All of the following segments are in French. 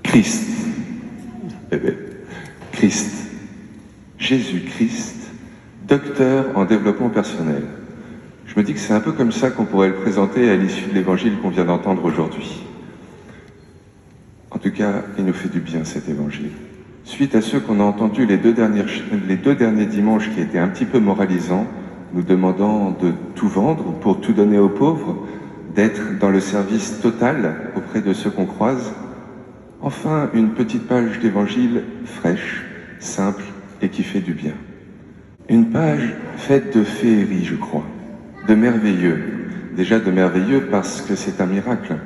Christ. Eh bien, Christ. Jésus-Christ, docteur en développement personnel. Je me dis que c'est un peu comme ça qu'on pourrait le présenter à l'issue de l'évangile qu'on vient d'entendre aujourd'hui. En tout cas, il nous fait du bien cet évangile. Suite à ceux qu'on a entendus les deux derniers dimanches qui étaient un petit peu moralisants, nous demandant de tout vendre pour tout donner aux pauvres, d'être dans le service total auprès de ceux qu'on croise. Enfin, une petite page d'évangile fraîche, simple et qui fait du bien. Une page faite de féerie, je crois, de merveilleux. Déjà de merveilleux parce que c'est un miracle.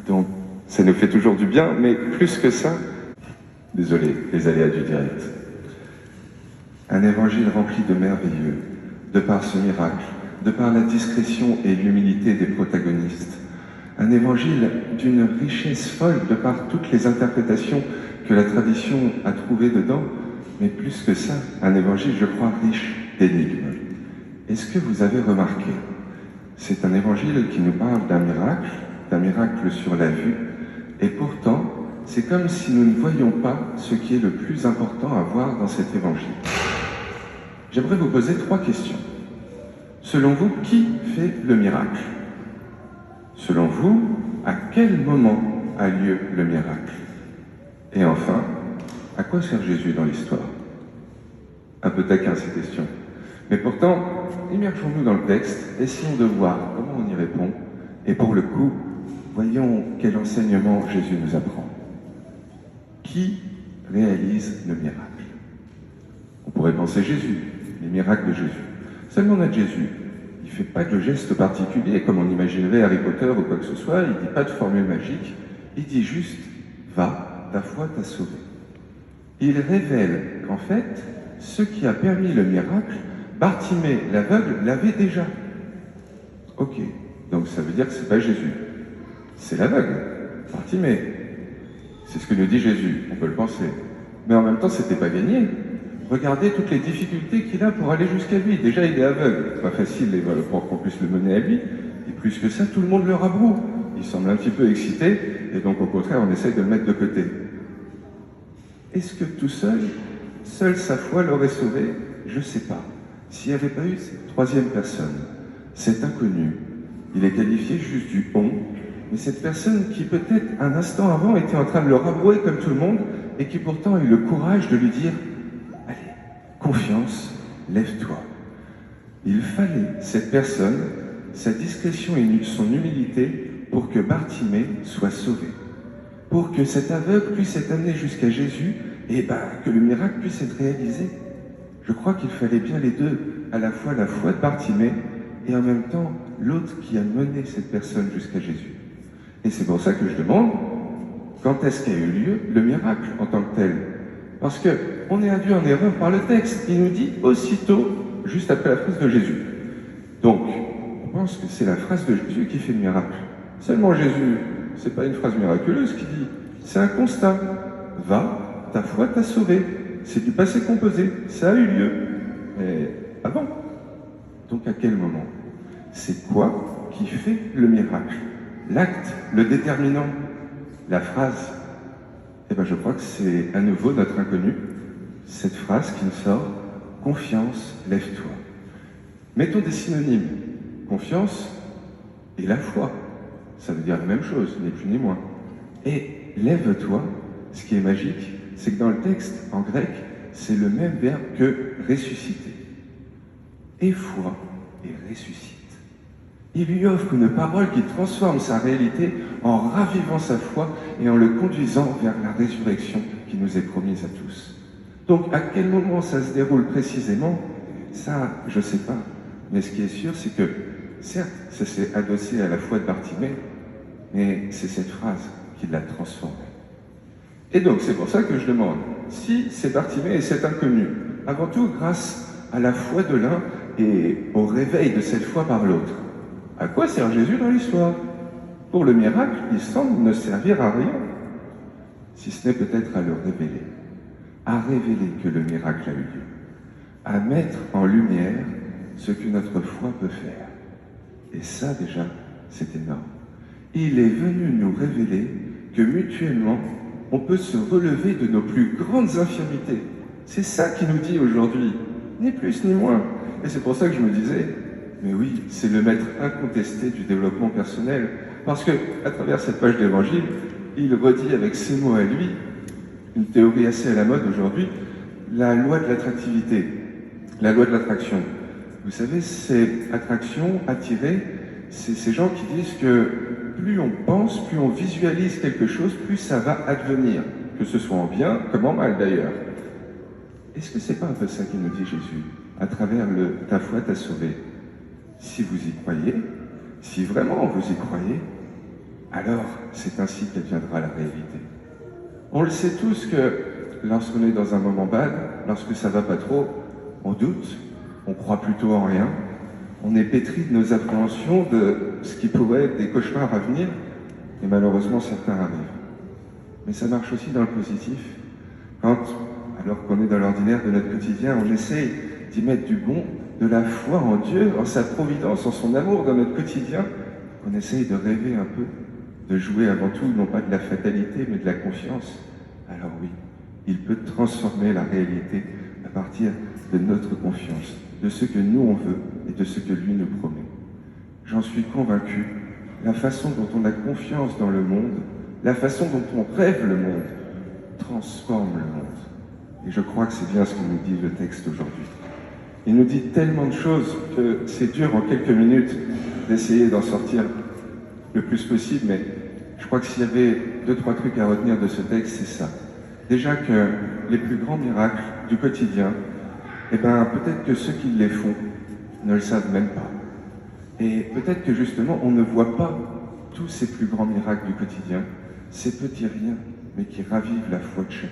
Donc, ça nous fait toujours du bien, mais plus que ça, désolé, les aléas du direct. Un évangile rempli de merveilleux, de par ce miracle, de par la discrétion et l'humilité des protagonistes. Un évangile d'une richesse folle de par toutes les interprétations que la tradition a trouvées dedans, mais plus que ça, un évangile, je crois, riche d'énigmes. Est-ce que vous avez remarqué? C'est un évangile qui nous parle d'un miracle sur la vue, et pourtant, c'est comme si nous ne voyions pas ce qui est le plus important à voir dans cet évangile. J'aimerais vous poser 3 questions. Selon vous, qui fait le miracle? Selon vous, à quel moment a lieu le miracle? Et enfin, à quoi sert Jésus dans l'histoire? Un peu taquin ces questions. Mais pourtant, immergeons-nous dans le texte, essayons de voir comment on y répond, et pour le coup, voyons quel enseignement Jésus nous apprend. Qui réalise le miracle? On pourrait penser Jésus, les miracles de Jésus. Seulement notre Jésus, il ne fait pas de geste particulier comme on imaginerait Harry Potter ou quoi que ce soit, il ne dit pas de formule magique, il dit juste « Va, ta foi t'a sauvé ». Il révèle qu'en fait, ce qui a permis le miracle, Bartimée l'aveugle l'avait déjà. Ok, donc ça veut dire que ce n'est pas Jésus, c'est l'aveugle, Bartimée. C'est ce que nous dit Jésus, on peut le penser. Mais en même temps, ce n'était pas gagné. Regardez toutes les difficultés qu'il a pour aller jusqu'à lui. Déjà, il est aveugle. C'est pas facile pour qu'on puisse le mener à lui. Et plus que ça, tout le monde le rabroue. Il semble un petit peu excité, et donc au contraire, on essaye de le mettre de côté. Est-ce que tout seul, seule sa foi l'aurait sauvé? Je ne sais pas. S'il n'y avait pas eu cette 3e personne, cet inconnu, il est qualifié juste du on, mais cette personne qui peut-être un instant avant était en train de le rabrouer comme tout le monde, et qui pourtant a eu le courage de lui dire « Allez, confiance, lève-toi ». Il fallait cette personne, sa discrétion et son humilité pour que Bartimée soit sauvé, pour que cet aveugle puisse être amené jusqu'à Jésus et que le miracle puisse être réalisé. Je crois qu'il fallait bien les deux, à la fois la foi de Bartimée et en même temps l'autre qui a mené cette personne jusqu'à Jésus. Et c'est pour ça que je demande, quand est-ce qu'a eu lieu le miracle en tant que tel? Parce qu'on est induit en erreur par le texte. Il nous dit aussitôt, juste après la phrase de Jésus. Donc, on pense que c'est la phrase de Jésus qui fait le miracle. Seulement Jésus, c'est pas une phrase miraculeuse qui dit, c'est un constat. Va, ta foi t'a sauvé. C'est du passé composé. Ça a eu lieu. Mais avant. Donc à quel moment? C'est quoi qui fait le miracle? L'acte, le déterminant, la phrase? Eh bien, je crois que c'est à nouveau notre inconnu, cette phrase qui nous sort « Confiance, lève-toi ». Mettons des synonymes. Confiance et la foi. Ça veut dire la même chose, ni plus ni moins. Et lève-toi, ce qui est magique, c'est que dans le texte, en grec, c'est le même verbe que ressusciter. Et foi et ressuscite. Il lui offre une parole qui transforme sa réalité en ravivant sa foi et en le conduisant vers la résurrection qui nous est promise à tous. Donc, à quel moment ça se déroule précisément? Ça, je ne sais pas. Mais ce qui est sûr, c'est que, certes, ça s'est adossé à la foi de Bartimée, mais c'est cette phrase qui l'a transformé. Et donc, c'est pour ça que je demande, si c'est Bartimée et cet inconnu, avant tout grâce à la foi de l'un et au réveil de cette foi par l'autre, à quoi sert Jésus dans l'histoire? Pour le miracle, il semble ne servir à rien, si ce n'est peut-être à le révéler, à révéler que le miracle a eu lieu, à mettre en lumière ce que notre foi peut faire. Et ça, déjà, c'est énorme. Il est venu nous révéler que mutuellement, on peut se relever de nos plus grandes infirmités. C'est ça qu'il nous dit aujourd'hui, ni plus ni moins. Et c'est pour ça que je me disais, mais oui, c'est le maître incontesté du développement personnel. Parce que, à travers cette page d'évangile, il redit avec ses mots à lui, une théorie assez à la mode aujourd'hui, la loi de l'attractivité, la loi de l'attraction. Vous savez, c'est attraction, attirer, c'est ces gens qui disent que plus on pense, plus on visualise quelque chose, plus ça va advenir, que ce soit en bien comme en mal d'ailleurs. Est-ce que c'est pas un peu ça qu'il nous dit Jésus, à travers le « ta foi t'a sauvé » ? Si vous y croyez, si vraiment vous y croyez, alors c'est ainsi qu'adviendra la réalité. On le sait tous que lorsqu'on est dans un moment bad, lorsque ça va pas trop, on doute, on croit plutôt en rien, on est pétri de nos appréhensions de ce qui pourrait être des cauchemars à venir, et malheureusement certains arrivent. Mais ça marche aussi dans le positif. Quand, alors qu'on est dans l'ordinaire de notre quotidien, on essaye d'y mettre du bon, de la foi en Dieu, en sa providence, en son amour dans notre quotidien, on essaye de rêver un peu, de jouer avant tout, non pas de la fatalité, mais de la confiance. Alors oui, il peut transformer la réalité à partir de notre confiance, de ce que nous on veut et de ce que lui nous promet. J'en suis convaincu, la façon dont on a confiance dans le monde, la façon dont on rêve le monde, transforme le monde. Et je crois que c'est bien ce que nous dit le texte aujourd'hui. Il nous dit tellement de choses que c'est dur en quelques minutes d'essayer d'en sortir le plus possible, mais je crois que s'il y avait 2-3 trucs à retenir de ce texte, c'est ça. Déjà que les plus grands miracles du quotidien, eh bien peut-être que ceux qui les font ne le savent même pas. Et peut-être que justement on ne voit pas tous ces plus grands miracles du quotidien, ces petits riens, mais qui ravivent la foi de chacun.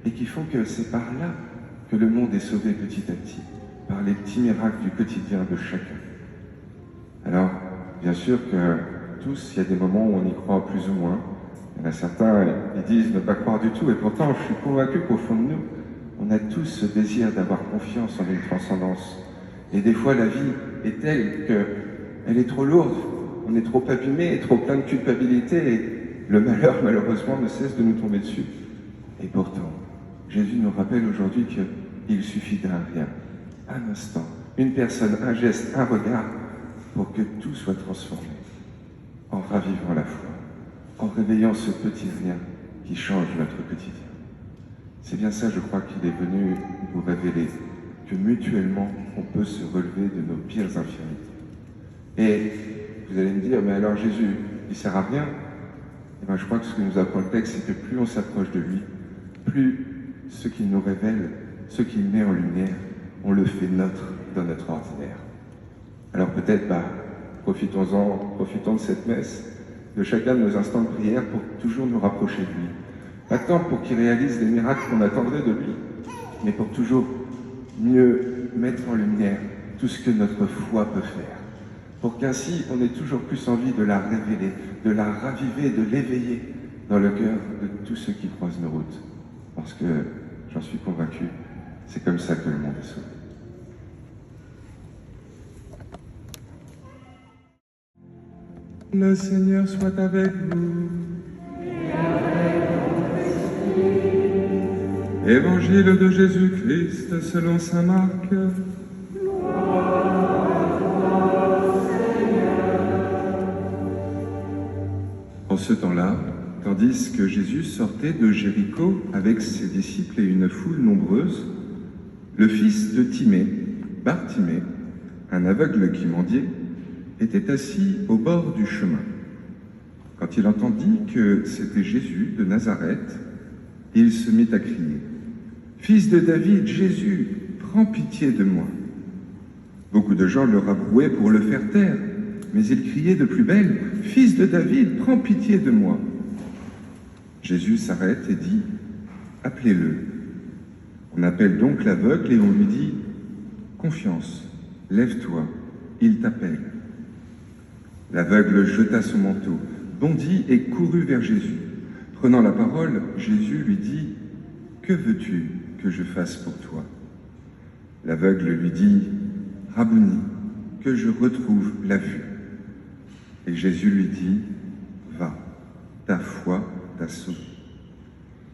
Et qui font que c'est par là que le monde est sauvé petit à petit, par les petits miracles du quotidien de chacun. Alors, bien sûr que tous, il y a des moments où on y croit plus ou moins. Il y en a certains, ils disent ne pas croire du tout, et pourtant je suis convaincu qu'au fond de nous, on a tous ce désir d'avoir confiance en une transcendance. Et des fois, la vie est telle qu'elle est trop lourde, on est trop abîmé, trop plein de culpabilité, et le malheur, malheureusement, ne cesse de nous tomber dessus. Et pourtant, Jésus nous rappelle aujourd'hui qu'il suffit d'un rien, un instant, une personne, un geste, un regard, pour que tout soit transformé, en ravivant la foi, en réveillant ce petit rien qui change notre quotidien. C'est bien ça, je crois, qu'il est venu nous révéler, que mutuellement, on peut se relever de nos pires infirmités. Et vous allez me dire, mais alors Jésus, il sert à rien? Eh bien, je crois que ce que nous apprend le texte, c'est que plus on s'approche de lui, plus ce qu'il nous révèle, ce qu'il met en lumière, on le fait nôtre dans notre ordinaire. Alors peut-être, profitons de cette messe, de chacun de nos instants de prière pour toujours nous rapprocher de lui. Pas tant pour qu'il réalise les miracles qu'on attendrait de lui, mais pour toujours mieux mettre en lumière tout ce que notre foi peut faire. Pour qu'ainsi on ait toujours plus envie de la révéler, de la raviver, de l'éveiller dans le cœur de tous ceux qui croisent nos routes. Parce que, j'en suis convaincu, c'est comme ça que le monde est sauvé. Le Seigneur soit avec vous. Évangile de Jésus-Christ selon saint Marc. En ce temps-là, tandis que Jésus sortait de Jéricho avec ses disciples et une foule nombreuse, le fils de Timée, Bartimée, un aveugle qui mendiait, était assis au bord du chemin. Quand il entendit que c'était Jésus de Nazareth, il se mit à crier « Fils de David, Jésus, prends pitié de moi !» Beaucoup de gens le rabrouaient pour le faire taire, mais il criait de plus belle « Fils de David, prends pitié de moi !» Jésus s'arrête et dit « Appelez-le !» On appelle donc l'aveugle et on lui dit « Confiance, lève-toi, il t'appelle !» L'aveugle jeta son manteau, bondit et courut vers Jésus. Prenant la parole, Jésus lui dit « Que veux-tu que je fasse pour toi ?» L'aveugle lui dit « Rabouni, que je retrouve la vue. » Et Jésus lui dit « Va, ta foi t'a sot.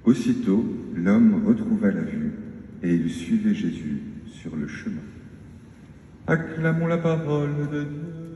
Aussitôt, l'homme retrouva la vue, et il suivait Jésus sur le chemin. Acclamons la parole de Dieu.